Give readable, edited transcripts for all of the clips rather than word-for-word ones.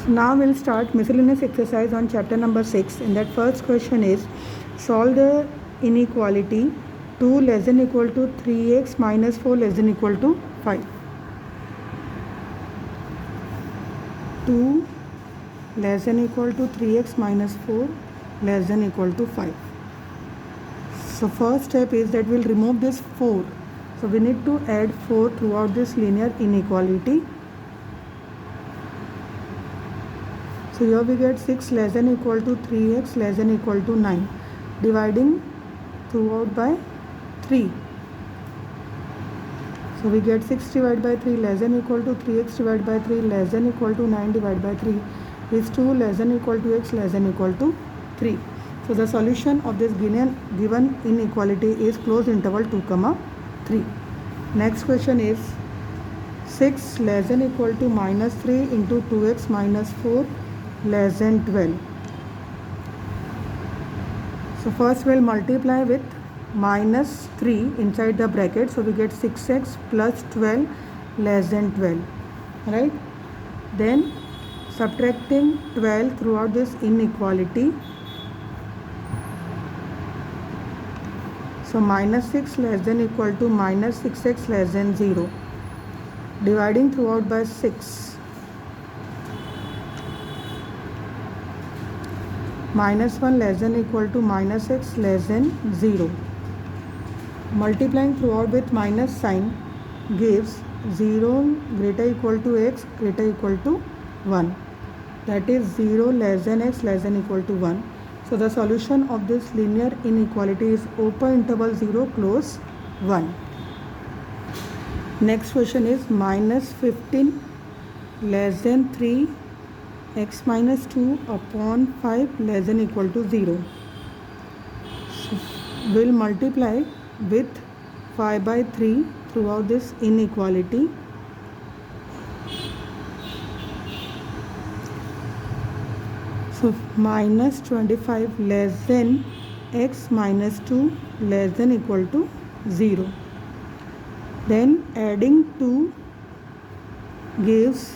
So now we'll start miscellaneous exercise on chapter number 6. In that first question is solve the inequality 2 less than equal to 3x minus 4 less than equal to 5. 2 less than equal to 3x minus 4 less than equal to 5. So first step is that we'll remove this 4. So we need to add 4 throughout this linear inequality. So here we get 6 less than equal to 3x less than equal to 9, dividing throughout by 3. So we get 6 divided by 3 less than equal to 3x divided by 3 less than equal to 9 divided by 3 is 2 less than equal to x less than equal to 3. So the solution of this given inequality is closed interval 2, 3. Next question is 6 less than equal to minus 3 into 2x minus 4 less than 12. So first we'll multiply with minus 3 inside the bracket. So we get 6x plus 12 less than 12. Right? Then subtracting 12 throughout this inequality. So minus 6 less than equal to minus 6x less than 0. Dividing throughout by 6. Minus 1 less than equal to minus x less than 0. Multiplying throughout with minus sign gives 0 greater equal to x greater equal to 1. That is 0 less than x less than equal to 1. So the solution of this linear inequality is open interval 0 close 1. Next question is minus 15 less than 3 x minus 2 upon 5 less than equal to 0. So we'll multiply with 5 by 3 throughout this inequality. So minus 25 less than x minus 2 less than equal to 0. Then adding 2 gives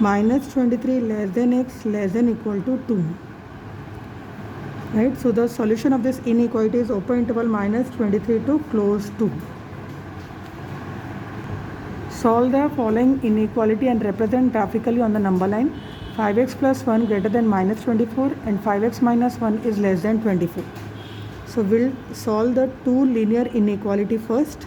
minus 23 less than x less than equal to 2. Right? So the solution of this inequality is open interval minus 23 to close 2. Solve the following inequality and represent graphically on the number line. 5x plus 1 greater than minus 24 and 5x minus 1 is less than 24. So we'll solve the two linear inequality first.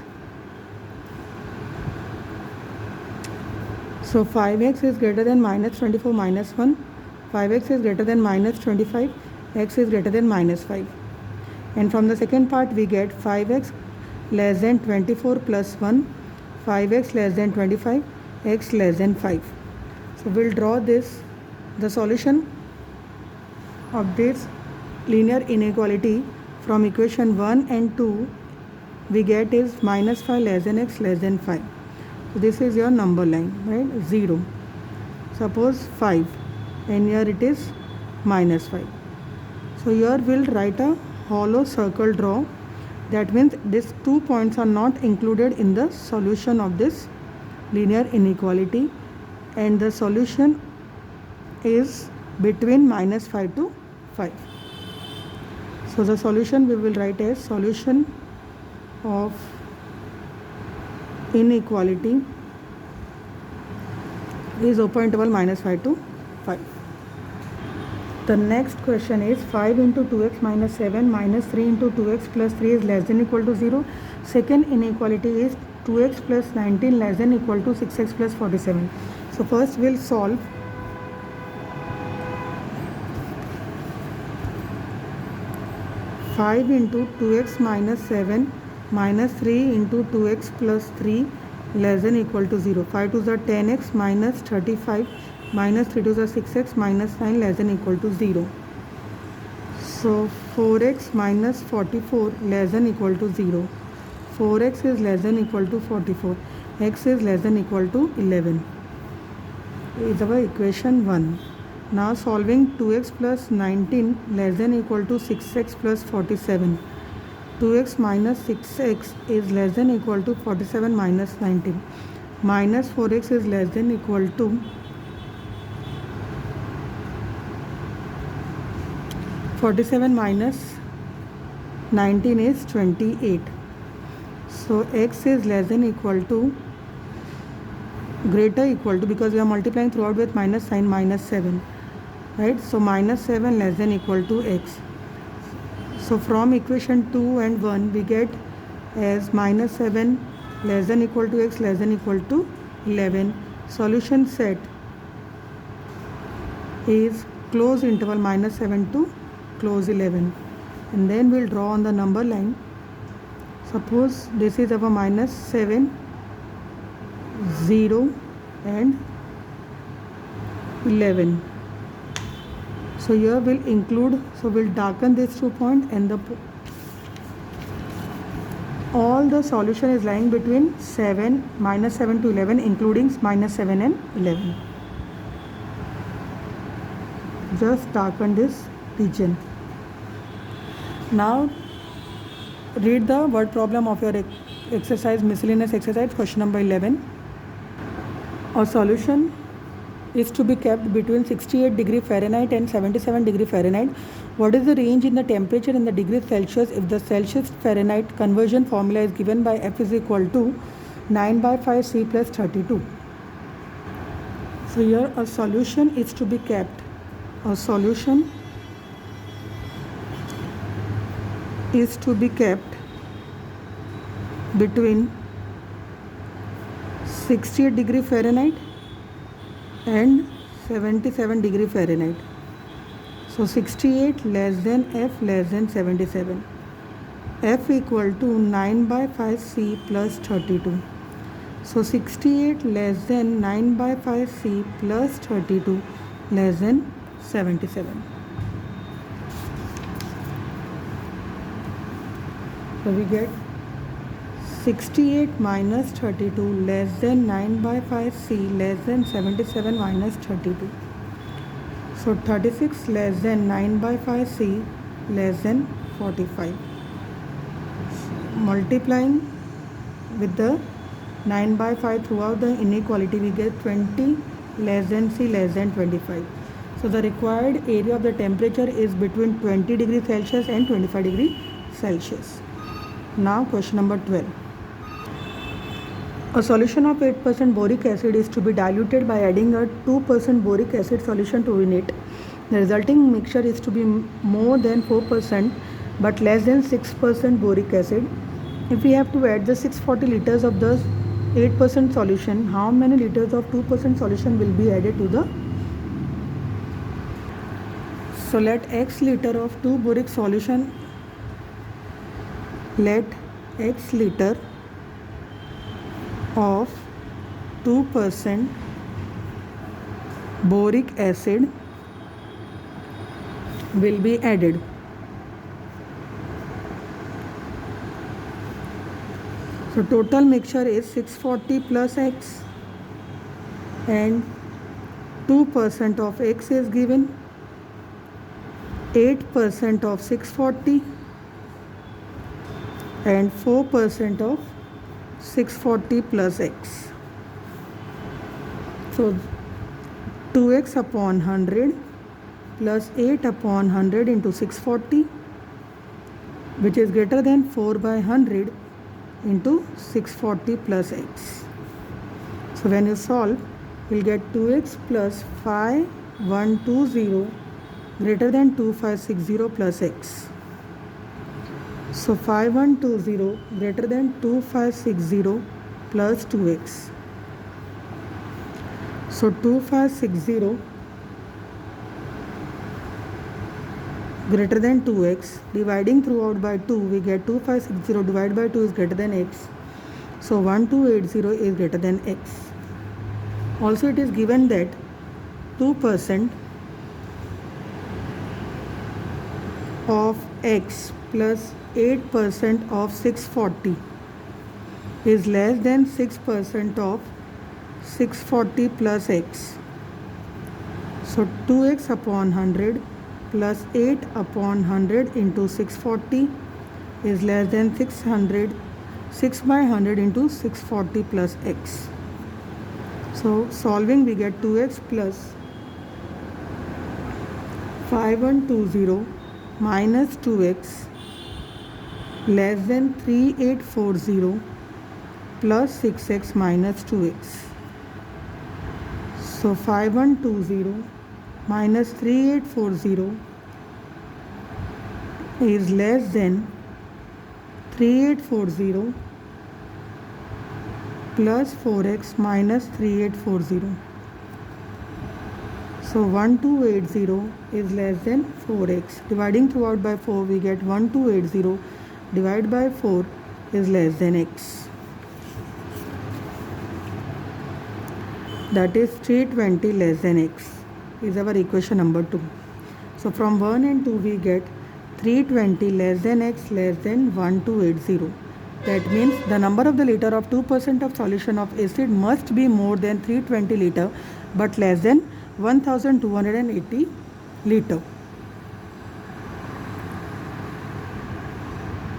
So 5x is greater than minus 24 minus 1, 5x is greater than minus 25, x is greater than minus 5. And from the second part we get 5x less than 24 plus 1, 5x less than 25, x less than 5. So we'll draw this. The solution of this linear inequality from equation 1 and 2 we get is minus 5 less than x less than 5. So this is your number line, right? 0. Suppose 5 and here it is minus 5. So here we'll write a hollow circle draw. That means these 2 points are not included in the solution of this linear inequality, and the solution is between minus 5 to 5. So the solution we will write as solution of inequality is open interval minus 5 to 5. The next question is 5 into 2x minus 7 minus 3 into 2x plus 3 is less than equal to 0. Second inequality is 2x plus 19 less than equal to 6x plus 47. So first we'll solve. Five into 2x minus 7 minus 3 into 2x plus 3 less than equal to 0. 5 to the 10x minus 35 minus 3 to the 6x minus 9 less than equal to 0. So 4x minus 44 less than equal to 0. 4x is less than equal to 44. X is less than equal to 11. Is our equation 1. Now solving 2x plus 19 less than equal to 6x plus 47. 2x minus 6x is less than equal to 47 minus 19. Minus 4x is less than equal to 47 minus 19 is 28. So x is less than equal to, greater equal to, because we are multiplying throughout with minus sign, minus 7, right? So minus 7 less than equal to x. So from equation 2 and 1 we get as minus 7 less than equal to x less than equal to 11. Solution set is close interval minus 7 to close 11, and then we'll draw on the number line. Suppose this is our minus 7, 0 and 11. So here we'll include, so we'll darken this 2 point, and all the solution is lying between minus 7 to 11, including minus 7 and 11. Just darken this region. Now read the word problem of your exercise, miscellaneous exercise, question number 11. A solution is to be kept between 68 degree Fahrenheit and 77 degree Fahrenheit. What is the range in the temperature in the degree Celsius if the Celsius Fahrenheit conversion formula is given by F is equal to 9/5 C plus 32. So here a solution is to be kept. A solution is to be kept between 68 degree Fahrenheit and 77 degree Fahrenheit. So 68 less than F less than 77. F equal to 9/5 C plus 32. So 68 less than 9/5 C plus 32 less than 77. So we get 68 minus 32 less than 9/5 C less than 77 minus 32. So 36 less than 9/5 C less than 45. Multiplying with the 9/5 throughout the inequality, we get 20 less than C less than 25. So the required area of the temperature is between 20 degrees Celsius and 25 degrees Celsius. Now question number 12. A solution of 8% boric acid is to be diluted by adding a 2% boric acid solution to it. The resulting mixture is to be more than 4% but less than 6% boric acid. If we have to add the 640 liters of the 8% solution, how many liters of 2% solution will be added to the? So let X liter of 2 boric solution, let X liter of 2% boric acid will be added. So total mixture is 640 plus X, and 2% of X is given, 8% of 640 and 4% of 640 plus X. So 2x upon 100 plus 8 upon 100 into 640, which is greater than 4/100 into 640 plus X. So when you solve, you'll get 2x plus 5120 greater than 2560 plus X. So 5120 greater than 2560 plus 2x. So 2560 greater than 2x, dividing throughout by 2, we get 2560 divided by 2 is greater than x. So 1280 is greater than x. Also it is given that 2% of x plus 8% of 640 is less than 6% of 640 plus x. So 2x upon 100 plus 8 upon 100 into 640 is less than 6/100 into 640 plus x. So solving, we get 2x plus 5120 minus 2x less than 3840 plus 6x minus 2x. So 5120 minus 3840 is less than 3840 plus 4x minus 3840. So 1280 is less than 4x. Dividing throughout by 4, we get 1280 divided by 4 is less than x. That is 320 less than x is our equation number 2. So from 1 and 2 we get 320 less than x less than 1280. That means the number of the liter of 2% of solution of acid must be more than 320 liter but less than 1280 liter.